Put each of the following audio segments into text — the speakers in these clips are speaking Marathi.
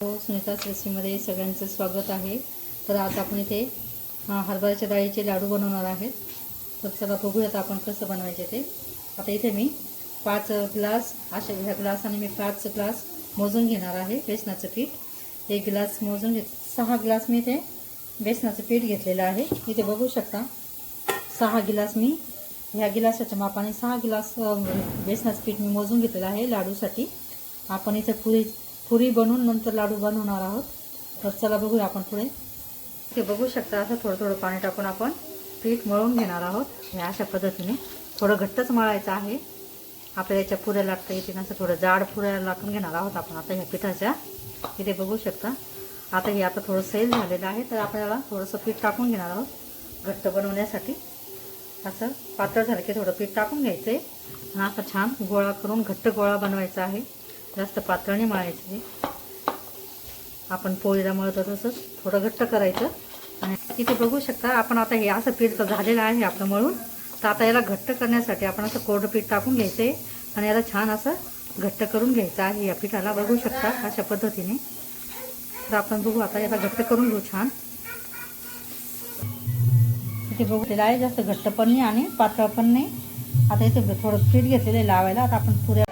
सुनीता's रेसिपीमध्ये सगळ्यांचं स्वागत आहे। तर आज आपण इथे हरभऱ्याच्या डाळीचे लाडू बनवणार आहेत। तर चला बघूयात आपण कसं बनवायचे ते। आता इथे मी 5 ग्लास अशा ह्या ग्लासाने मी 5 ग्लास मोजून घेणार आहे बेसनाचं पीठ। 1 ग्लास मोजून 6 ग्लास मी इथे बेसनाचं पीठ घेतलेलं आहे। इथे बघू शकता 6 ग्लास मी ह्या गिलासाच्या मापाने 6 ग्लास बेसनाचं पीठ मी मोजून घेतलेलं आहे लाडूसाठी। आपण इथे पुरी बनवून नंतर लाडू बनवणार आहोत। तर चला बघूया आपण पुढे। ते बघू शकता असं थोडं थोडं पाणी टाकून आपण पीठ मळून घेणार आहोत। हे अशा पद्धतीने थोडं घट्टच मळायचं आहे। आपल्याला याच्या पुऱ्या लाटता येतील असं थोडं जाड पुऱ्या लाटून घेणार आहोत आपण आता ह्या पिठाच्या। इथे बघू शकता आता हे आता थोडं सैल झालेलं आहे। तर आपल्याला थोडंसं पीठ टाकून घेणार आहोत घट्ट बनवण्यासाठी। असं पातळ झालं की थोडं पीठ टाकून घ्यायचं आहे आणि असा छान गोळा करून घट्ट गोळा बनवायचा आहे। जास्त पातळ नाही मळायचे, आपण पोळीला मळतो तसंच थोडं घट्ट करायचं। आणि इथे बघू शकता आपण आता हे असं पीठ झालेलं आहे आपलं मळून। तर आता याला घट्ट करण्यासाठी आपण असं कोरडं पीठ टाकून घ्यायचं आहे आणि याला छान असं घट्ट करून घ्यायचं आहे या पिठाला। बघू शकता अशा पद्धतीने। तर आपण बघू आता याला घट्ट करून घेऊ छान। इथे बघूलेलं आहे जास्त घट्ट पण नाही आणि पातळ पण नाही। आता इथे थोडं पीठ घेतलेलं आहे लावायला। आता आपण पुऱ्या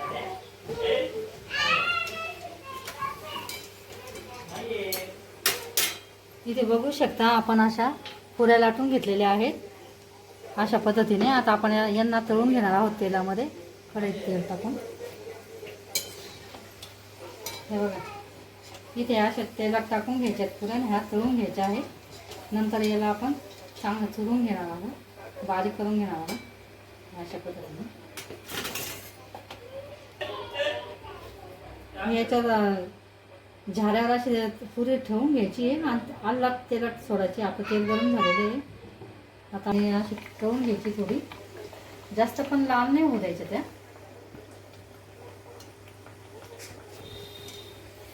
इथे बघू शकता आपण अशा पुऱ्या लाटून घेतलेल्या आहेत अशा पद्धतीने। आता आपण यांना तळून घेणार आहोत तेलामध्ये, कढईत तेल टाकून। हे बघा इथे अशा तेलात टाकून घ्यायच्यात पुऱ्या आणि ह्या तळून घ्यायच्या आहेत। नंतर याला आपण चांगलं चुरून घेणार आहोत, बारीक करून घेणार आहोत अशा पद्धतीने। याच्यात झाऱ्यावर अशी पुरी ठेवून घ्यायची आहे आणि अलग तेलात सोडायची। आपलं तेल गरम झालेलं आहे आता अशी तळून घ्यायची थोडी, जास्त पण लाल नाही होऊ द्यायच्या त्या।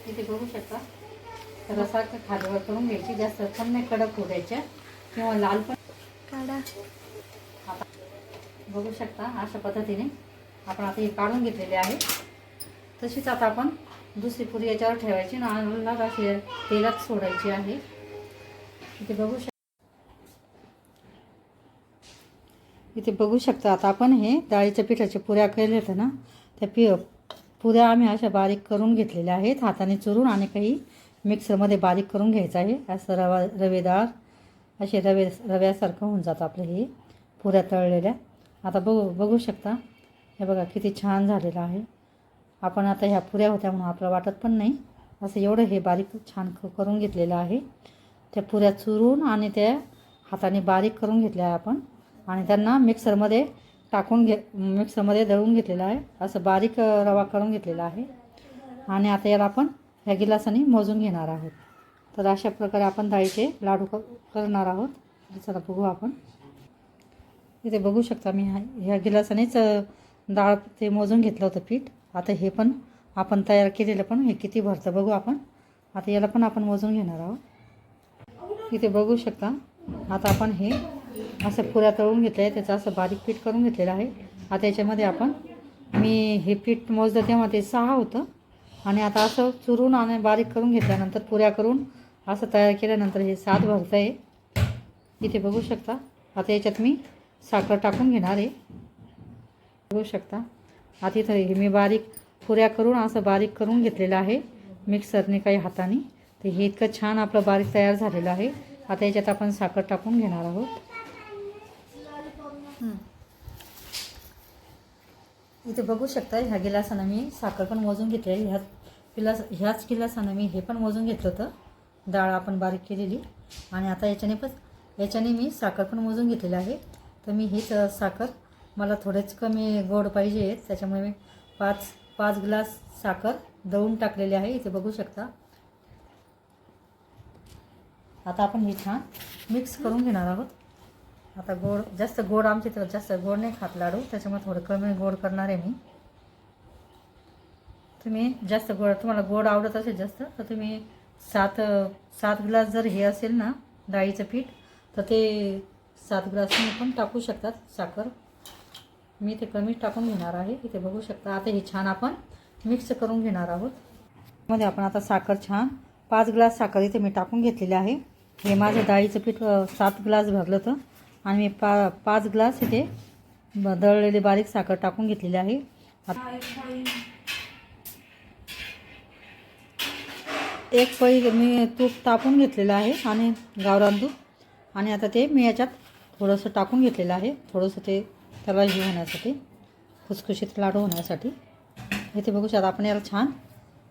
इथे बघू शकता तर असा खालीवर करून घ्यायची, जास्त पण नाही कडक होऊ द्यायच्या किंवा लाल पण काढा। आता बघू शकता अशा पद्धतीने आपण आता हे काढून घेतलेले आहे। तशीच आता आपण दुसरी पुरी याच्यावर ठेवायची आणि अलग अशी तेलात सोडायची आहे। इथे बघू शकता आता आपण हे डाळीच्या पिठाच्या पुऱ्या केल्या होत्या ना, त्या पुऱ्या आम्ही अशा बारीक करून घेतलेल्या आहेत हाताने चुरून, आणि काही मिक्सरमध्ये बारीक करून घ्यायचं आहे। असं रवेदार असे रव्यासारखं होऊन जातं आपलं हे पुऱ्या तळलेल्या। आता बघू शकता हे बघा किती छान झालेलं आहे। आपण आता ह्या पुऱ्या होत्या म्हणून आपल्याला वाटत पण नाही असं एवढं हे बारीक छान करून घेतलेलं आहे। त्या पुऱ्या चुरून आणि त्या हाताने बारीक करून घेतल्या आहे आपण, आणि त्यांना मिक्सरमध्ये मिक्सरमध्ये दळून घेतलेलं आहे। असं बारीक रवा करून घेतलेला आहे आणि आता याला आपण ह्या गिलासाने मोजून घेणार आहोत। तर अशा प्रकारे आपण डाळीचे लाडू करणार आहोत। चला बघू आपण। इथे बघू शकता मी ह्या गिलासानेच डाळ ते मोजून घेतलं होतं पीठ। आता हे पण आपण तयार केलेलं पण हे किती भरतं बघू आपण। आता याला पण आपण मोजून घेणार आहोत। इथे बघू शकता आता आपण हे असं पुऱ्या तळून घेतलं आहे, त्याचं असं बारीक पीठ करून घेतलेलं आहे। आता याच्यामध्ये मी हे पीठ मोजलं तेव्हा ते 6 होतं, आणि आता असं चुरून आणि बारीक करून घेतल्यानंतर पुऱ्या करून असं तयार केल्यानंतर हे 7 भरतं आहे। इथे बघू शकता आता याच्यात मी साखर टाकून घेणार आहे। बघू शकता आता इथं हे मी बारीक पुऱ्या करून असं बारीक करून घेतलेलं आहे मिक्सरने काही हाताने। तर हे इतकं छान आपलं बारीक तयार झालेलं आहे। आता याच्यात आपण साखर टाकून घेणार आहोत। इथे बघू शकता ह्या गिलासानं मी साखर पण मोजून घेतली आहे। ह्याच गिलासानं मी हे पण मोजून घेतलं होतं डाळ आपण बारीक केलेली, आणि आता याच्याने मी साखर पण मोजून घेतलेली आहे। तर मी हीच साखर मला थोडेच कमी गोड पाहिजे, त्याच्यामुळे मी 5 ग्लास साखर दळून टाकलेली आहे। इथे बघू शकता आता आपण हे छान मिक्स करून घेणार आहोत। आता जास्त गोड आमच्या इथं जास्त गोड नाही खात लाडू, त्याच्यामुळे थोडं कमी गोड करणार आहे मी। तुम्ही जास्त तुम्हाला गोड आवडत असेल जास्त तर तुम्ही 7 ग्लास जर हे असेल ना डाळीचं पीठ तर ते 7 ग्लास तुम्ही पण टाकू शकतात साखर। मी ते कमी टाकून घेणार आहे। इथे बघू शकता आता हे छान आपण मिक्स करून घेणार आहोत। मध्ये आपण आता साखर छान 5 ग्लास साखर इथे मी टाकून घेतलेली आहे. हे माझं डाळीचं पीठ 7 ग्लास भरलं होतं आणि मी 5 ग्लास इथे दळलेली बारीक साखर टाकून घेतलेली आहे. एक पळी मी तूप तापून घेतलेलं आहे आणि गावरान तूप, आणि आता ते मी याच्यात थोडंसं टाकून घेतलेलं आहे. थोडंसं ते त्याला हे होण्यासाठी, खुसखुशीत लाडू होण्यासाठी. इथे बघू शकता आपण याला छान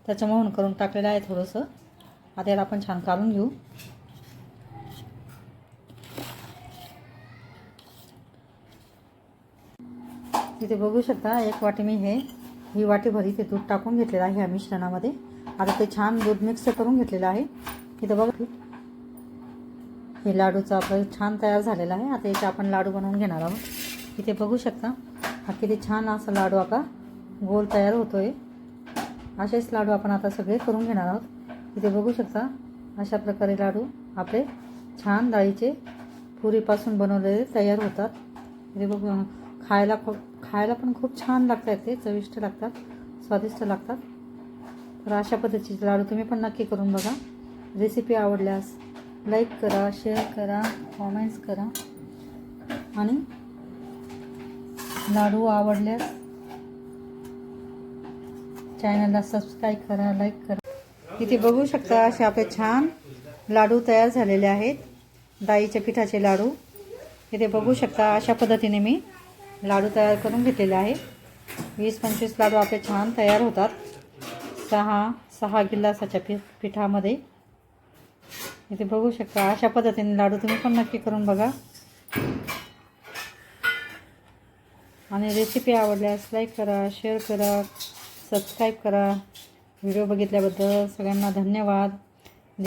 त्याचं मोहन करून टाकलेलं आहे थोडंसं. आता याला आपण छान काढून घेऊ. इथे बघू शकता एक वाटी मी ही वाटीभर इथे दूध टाकून घेतलेलं आहे या मिश्रणामध्ये. आता ते छान दूध मिक्स करून घेतलेलं आहे. इथे बघा हे लाडूचं आपलं छान तयार झालेलं आहे. आता याचे आपण लाडू बनवून घेणार आहोत. इथे बघू शकता हा किती छान असा लाडू आपला गोल तयार होतोय. असेच लाडू आपण आता सगळे करून घेणार आहोत. इथे बघू शकता अशा प्रकारे लाडू आपले छान डाळीचे पुरीपासून बनवलेले तयार होतात. इथे बघू खायला पण खूप छान लागतात, ते चविष्ट लागतात, स्वादिष्ट लागतात. तर अशा पद्धतीचे लाडू तुम्ही पण नक्की करून बघा. रेसिपी आवडल्यास लाईक करा, शेअर करा, कॉमेंट्स करा आणि लाडू आवडल्यास चॅनलला सबस्क्राईब करा, लाईक करा. इथे बघू शकता असे आपले छान लाडू तयार झालेले आहेत, डाळीच्या पिठाचे लाडू. इथे बघू शकता अशा पद्धतीने मी लाडू तयार करून घेतलेले आहे. 20-25 लाडू आपले छान तयार होतात 6 गिलासाच्या पिठामध्ये. इथे बघू शकता अशा पद्धतीने लाडू तुम्ही पण नक्की करून बघा. आणि रेसिपी आवडल्यास लाईक करा, शेअर करा, सबस्क्राईब करा. व्हिडिओ बघितल्याबद्दल सगळ्यांना धन्यवाद.